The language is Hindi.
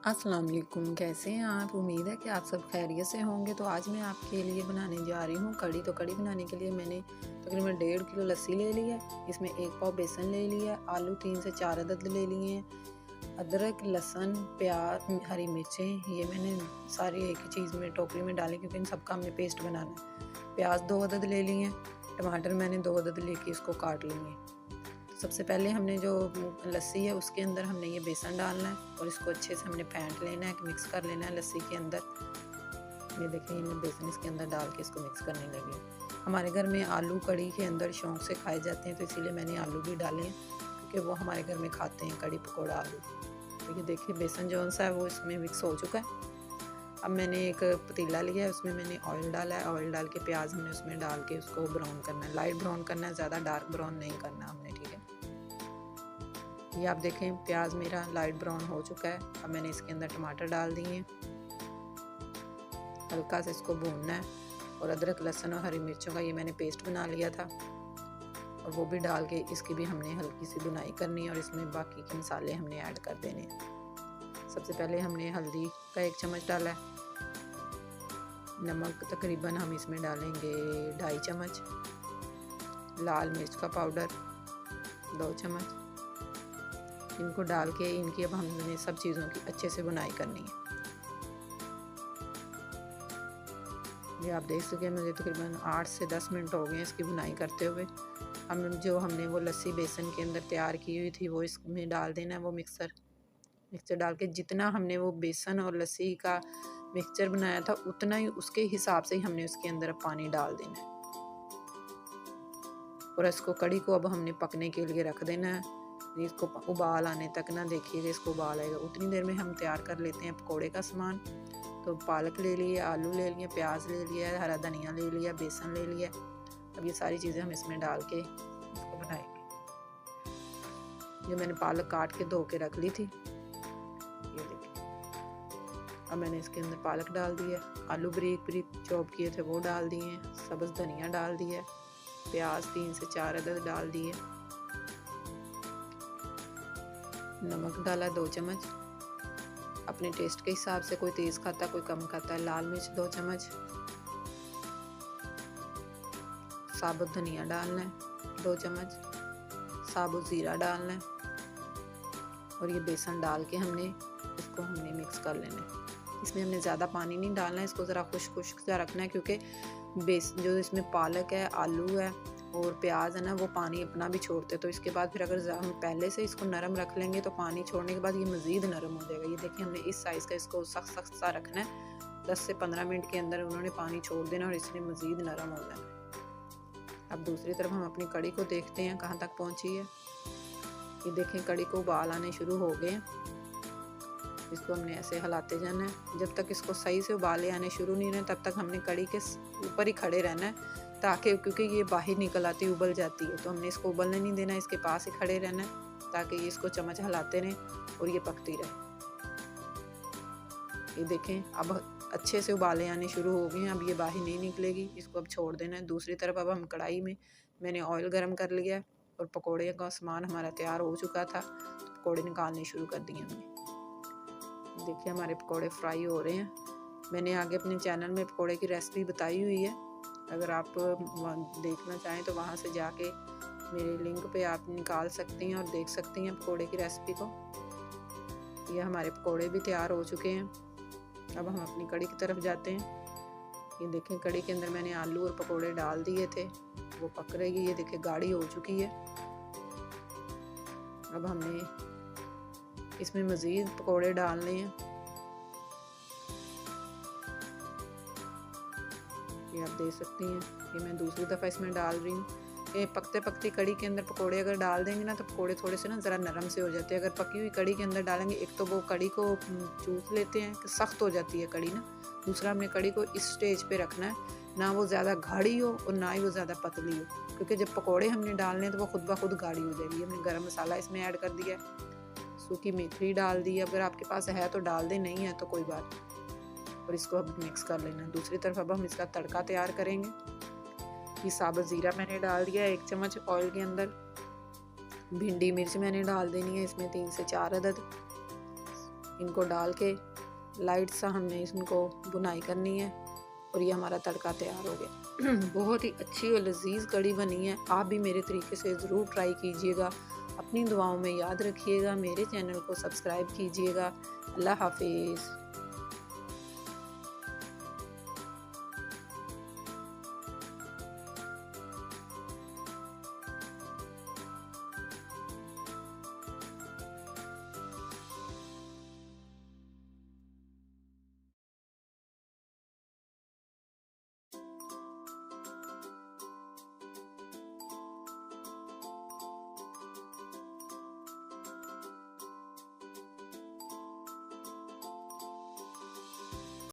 अस्सलाम वालेकुम। कैसे हैं आप? उम्मीद है कि आप सब खैरियत से होंगे। तो आज मैं आपके लिए बनाने जा रही हूँ कढ़ी। तो कढ़ी बनाने के लिए मैंने तकरीबन 1.5 किलो लस्सी ले ली है। इसमें 1 पाव बेसन ले लिया है। आलू 3 से 4 अदद ले लिए हैं। अदरक, लहसुन, प्याज, हरी मिर्चें ये मैंने सारी एक ही चीज़ में टोकरी में डाली क्योंकि इन सबका हमने पेस्ट बनाना है। प्याज 2 अदद ले लिए हैं। टमाटर मैंने 2 अदद लेके इसको काट लिए। सबसे पहले हमने जो लस्सी है उसके अंदर हमने ये बेसन डालना है और इसको अच्छे से हमने फेंट लेना है, मिक्स कर लेना है लस्सी के अंदर। ये देखें, मैं बेसन इसके अंदर डाल के इसको मिक्स करने लगी। हमारे घर में आलू कढ़ी के अंदर शौक से खाए जाते हैं, तो इसीलिए मैंने आलू भी डाले हैं क्योंकि वो हमारे घर में खाते हैं कढ़ी पकौड़ा आलू। तो ये देखिए बेसन जो सा है वो इसमें मिक्स हो चुका है। अब मैंने एक पतीला लिया है, उसमें मैंने ऑयल डाला है। ऑयल डाल के प्याज हमने उसमें डाल के उसको ब्राउन करना है, लाइट ब्राउन करना है, ज़्यादा डार्क ब्राउन नहीं करना हमने, ठीक है। ये आप देखें प्याज मेरा लाइट ब्राउन हो चुका है। अब मैंने इसके अंदर टमाटर डाल दिए हैं, हल्का से इसको भूनना है। और अदरक, लहसुन और हरी मिर्चों का ये मैंने पेस्ट बना लिया था और वो भी डाल के इसकी भी हमने हल्की सी भुनाई करनी है और इसमें बाकी के मसाले हमने ऐड कर देने हैं। सबसे पहले हमने हल्दी का 1 चम्मच डाला है। नमक तकरीबन हम इसमें डालेंगे 2.5 चम्मच। लाल मिर्च का पाउडर 2 चम्मच। इनको डाल के इनकी अब हमने सब चीज़ों की अच्छे से भुनाई करनी है। ये आप देख सकें मुझे तकरीबन 8 से 10 मिनट हो गए इसकी भुनाई करते हुए। हम जो हमने वो लस्सी बेसन के अंदर तैयार की हुई थी वो इसमें डाल देना है। वो मिक्सर डाल के जितना हमने वो बेसन और लस्सी का मिक्सचर बनाया था उतना ही उसके हिसाब से ही हमने उसके अंदर पानी डाल देना है और इसको कढ़ी को अब हमने पकने के लिए रख देना है। इसको उबाल आने तक ना देखिएगा, इसको उबाल आएगा उतनी देर में हम तैयार कर लेते हैं पकोड़े का सामान। तो पालक ले लिए, आलू ले लिए, प्याज ले लिया, हरा धनिया ले लिया, बेसन ले लिया। अब ये सारी चीज़ें हम इसमें डाल के इसको बनाएंगे। जो मैंने पालक काट के धो के रख ली थी, ये देखिए। अब मैंने इसके अंदर पालक डाल दिया, आलू बारीक बारीक चॉप किए थे वो डाल दिए, सब्ज़ धनिया डाल दिया, प्याज 3 से 4 अदद डाल दिए, नमक डाला 2 चम्मच अपने टेस्ट के हिसाब से, कोई तेज़ खाता कोई कम खाता है। लाल मिर्च 2 चम्मच, साबुत धनिया डालना है 2 चम्मच, साबुत ज़ीरा डालना है और ये बेसन डाल के इसको हमने मिक्स कर लेना है। इसमें हमने ज़्यादा पानी नहीं डालना है, इसको ज़रा खुश्क सा रखना है क्योंकि जो इसमें पालक है, आलू है और प्याज है ना, वो पानी अपना भी छोड़ते। तो इसके बाद फिर अगर हम पहले से इसको नरम रख लेंगे तो पानी छोड़ने के बाद ये मज़ीद नरम हो जाएगा। ये देखिए हमने इस साइज़ का इसको सख्त सा रखना है। 10 से 15 मिनट के अंदर उन्होंने पानी छोड़ देना और इसने मज़ीद नरम हो जाना। अब दूसरी तरफ हम अपनी कढ़ी को देखते हैं कहाँ तक पहुँची है। ये देखें कढ़ी को उबाल आने शुरू हो गए। इसको हमने ऐसे हिलाते जाना है जब तक इसको सही से उबाले आने शुरू नहीं रहे, तब तक हमने कढ़ी के ऊपर ही खड़े रहना है ताकि, क्योंकि ये बाहर निकल आती उबल जाती है, तो हमने इसको उबलने नहीं देना, इसके पास ही खड़े रहना है ताकि ये इसको चम्मच हिलाते रहें और ये पकती रहे। ये देखें अब अच्छे से उबाले आने शुरू हो गए हैं, अब ये बाहर नहीं निकलेगी, इसको अब छोड़ देना है। दूसरी तरफ अब हम कढ़ाई में मैंने ऑयल गर्म कर लिया और पकौड़े का सामान हमारा तैयार हो चुका था, तो पकौड़े निकालने शुरू कर दिए हमने। देखिए हमारे पकौड़े फ्राई हो रहे हैं। मैंने आगे अपने चैनल में पकौड़े की रेसिपी बताई हुई है, अगर आप देखना चाहें तो वहाँ से जाके मेरे लिंक पे आप निकाल सकती हैं और देख सकती हैं पकौड़े की रेसिपी को। ये हमारे पकौड़े भी तैयार हो चुके हैं। अब हम अपनी कढ़ी की तरफ जाते हैं। ये देखें कढ़ी के अंदर मैंने आलू और पकौड़े डाल दिए थे, वो पक रही है। ये देखिए गाढ़ी हो चुकी है। अब हमने इसमें मज़ीद पकौड़े डालने हैं। ये आप देख सकती हैं, ये मैं दूसरी दफ़ा इसमें डाल रही हूँ। ये पकते पकती कढ़ी के अंदर पकोड़े अगर डाल देंगे ना तो पकोड़े थोड़े से ना ज़रा नरम से हो जाते हैं। अगर पकी हुई कढ़ी के अंदर डालेंगे, एक तो वो कढ़ी को चूस लेते हैं कि सख्त हो जाती है कढ़ी ना। दूसरा हमने कढ़ी को इस स्टेज पे रखना है, ना वो ज़्यादा गाढ़ी हो और ना ही वो ज़्यादा पतली हो, क्योंकि जब पकोड़े हमने डालने हैं तो वो खुद ब खुद गाढ़ी हो जाएगी। हमने गरम मसाला इसमें ऐड कर दिया, सूखी मेथी डाल दी, अगर आपके पास है तो डाल दें, नहीं है तो कोई बात नहीं। और इसको अब मिक्स कर लेना है। दूसरी तरफ अब हम इसका तड़का तैयार करेंगे। ये साबुत ज़ीरा मैंने डाल दिया 1 चम्मच ऑयल के अंदर। भिंडी मिर्च मैंने डाल देनी है इसमें 3 से 4 अदद। इनको डाल के लाइट सा हमने इनको बुनाई करनी है और ये हमारा तड़का तैयार हो गया। बहुत ही अच्छी और लजीज कड़ी बनी है। आप भी मेरे तरीके से ज़रूर ट्राई कीजिएगा। अपनी दुआओं में याद रखिएगा। मेरे चैनल को सब्सक्राइब कीजिएगा। अल्लाह हाफिज़।